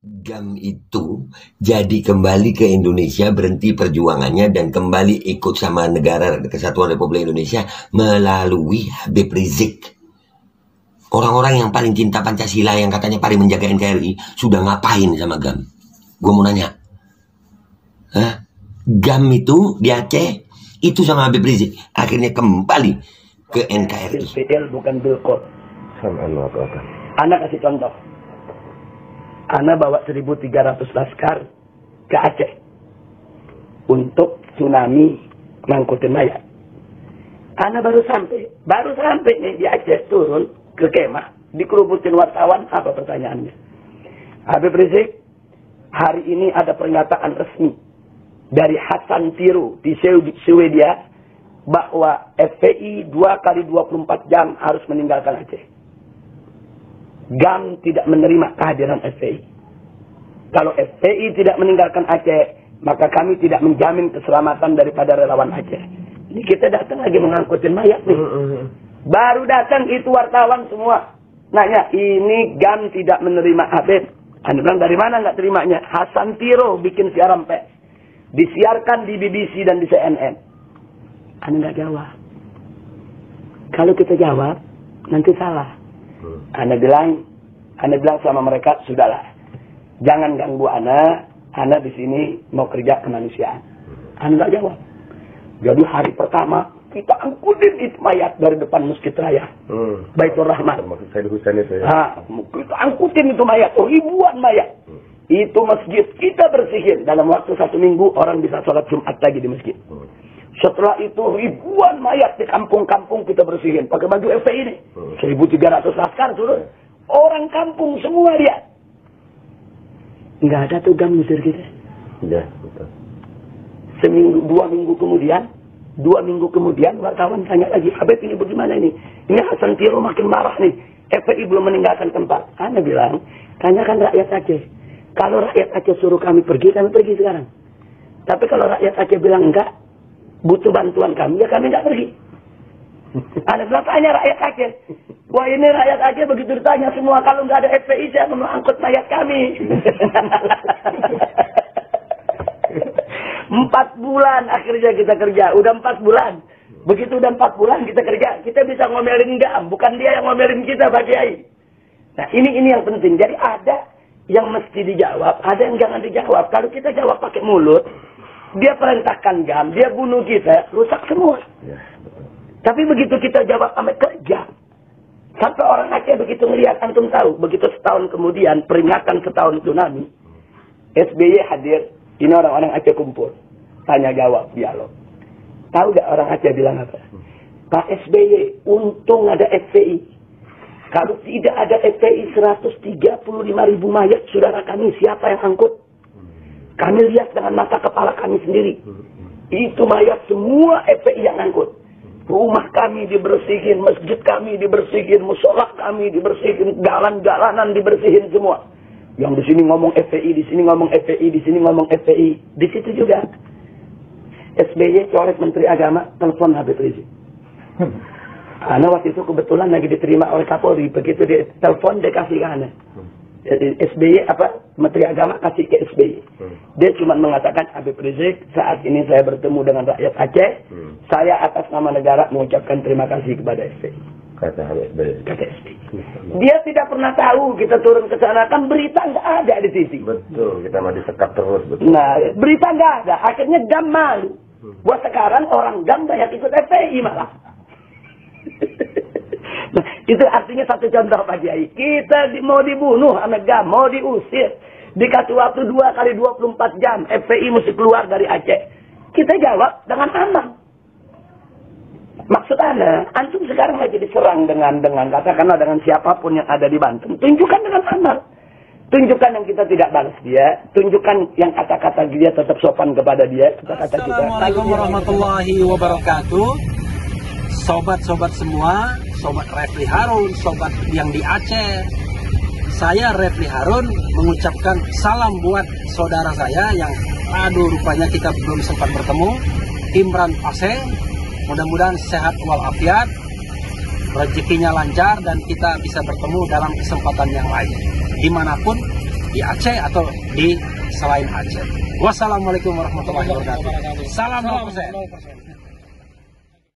GAM itu jadi kembali ke Indonesia, berhenti perjuangannya dan kembali ikut sama negara Kesatuan Republik Indonesia melalui Habib Rizik. Orang-orang yang paling cinta Pancasila yang katanya paling menjaga NKRI sudah ngapain sama GAM? Gue mau nanya. Hah? GAM itu di Aceh itu sama Habib Rizik akhirnya kembali ke NKRI. PL bukan Bilkot. Sama apa? Anak kasih contoh. Ana bawa 1.300 laskar ke Aceh untuk tsunami ngangkutin mayat. Ana baru sampai nih di Aceh, turun ke kemah, dikerubutin wartawan. Apa pertanyaannya? Habib Rizik, hari ini ada pernyataan resmi dari Hasan Tiru di Swedia bahwa FPI 2 kali 24 jam harus meninggalkan Aceh. GAM tidak menerima kehadiran FPI. Kalau FPI tidak meninggalkan Aceh, maka kami tidak menjamin keselamatan daripada relawan Aceh. Ini kita datang lagi mengangkutin mayat nih. Baru datang itu wartawan semua nanya, ini GAM tidak menerima Habib. Anda bilang dari mana nggak terimanya? Hasan Tiro bikin siaran pers, disiarkan di BBC dan di CNN. Anda nggak jawab. Kalau kita jawab, nanti salah. Anda bilang sama mereka, sudahlah, jangan ganggu Ana di sini mau kerja kemanusiaan. Anda nggak jawab. Jadi hari pertama kita angkutin itu mayat dari depan Masjid Raya, Baitur Rahman. Maksud saya di Husain itu ya. Kita angkutin itu mayat, ribuan mayat. Itu masjid kita bersihin dalam waktu 1 minggu, orang bisa sholat Jumat lagi di masjid. Setelah itu ribuan mayat di kampung-kampung kita bersihin pakai baju FPI ini. 1.300 laskar turun. Orang kampung semua lihat. Nggak ada tuh GAM ngusir kita. Iya, betul. 2 minggu kemudian wartawan tanya lagi, Habib ini bagaimana ini? Ini Hasan Tiro makin marah nih. FPI belum meninggalkan tempat. Anda bilang, tanyakan rakyat Aceh. Kalau rakyat Aceh suruh kami pergi sekarang. Tapi kalau rakyat Aceh bilang enggak, butuh bantuan kami, ya kami nggak pergi. Ada tanya rakyat Aceh. Wah, ini rakyat Aceh begitu ditanya semua, kalau nggak ada FPI saya mau angkut mayat kami. 4 bulan akhirnya kita kerja. Udah 4 bulan. Begitu udah 4 bulan kita kerja, kita bisa ngomelin GAM, bukan dia yang ngomelin kita, Pak Kiai. Nah, ini yang penting. Jadi ada yang mesti dijawab, ada yang jangan dijawab. Kalau kita jawab pakai mulut, dia perintahkan GAM, dia bunuh kita, rusak semua. Ya, betul. Tapi begitu kita jawab sampai kerja, sampai orang Aceh begitu ngelihat, antum tahu, begitu setahun kemudian, peringatan setahun tsunami, SBY hadir, ini orang-orang Aceh kumpul, tanya jawab, dialog. Tahu gak orang Aceh bilang apa? Pak SBY, untung ada FPI. Kalau tidak ada FPI, 135.000 mayat saudara kami, siapa yang angkut? Kami lihat dengan mata kepala kami sendiri. Itu mayat semua FPI yang angkut. Rumah kami dibersihin, masjid kami dibersihin, musola kami dibersihin, jalan-jalanan dibersihin semua. Yang di sini ngomong FPI, di sini ngomong FPI, di sini ngomong FPI. Di situ juga SBY coret Menteri Agama, telepon Habib Rizik. Karena waktu itu kebetulan lagi diterima oleh Kapolri. Begitu dia telepon, dia kasih ke Ana. SBY Menteri Agama kasih ke SBY. Dia cuma mengatakan, Habib Rizik, saat ini saya bertemu dengan rakyat Aceh. Saya atas nama negara mengucapkan terima kasih kepada SBY. Kata SBY. Kata SBY. Dia tidak pernah tahu kita turun ke sana, kan berita nggak ada di TV. Betul, kita mah disekap terus. Betul. Nah, berita nggak ada. Akhirnya GAM malu. Buat sekarang orang GAM banyak ikut FPI malah. Nah, itu artinya satu contoh Pak Kiai. Kita mau dibunuh sama GAM, mau diusir. Dikasih waktu 2 kali 24 jam. FPI mesti keluar dari Aceh. Kita jawab dengan aman. Maksud Anda, antum sekarang lagi diserang dengan katakanlah dengan siapapun yang ada di Banten. Tunjukkan dengan aman. Tunjukkan yang kita tidak balas dia. Tunjukkan yang kata-kata dia tetap sopan kepada dia. Kata-kata kita. Assalamualaikum warahmatullahi wabarakatuh. Sobat-sobat semua, sobat Refli Harun, sobat yang di Aceh. Saya Refli Harun mengucapkan salam buat saudara saya yang rupanya kita belum sempat bertemu, Imran Paseh. Mudah-mudahan sehat walafiat, rezekinya lancar dan kita bisa bertemu dalam kesempatan yang lain. Dimanapun di Aceh atau di selain Aceh. Wassalamualaikum warahmatullahi wabarakatuh. Salam 0%.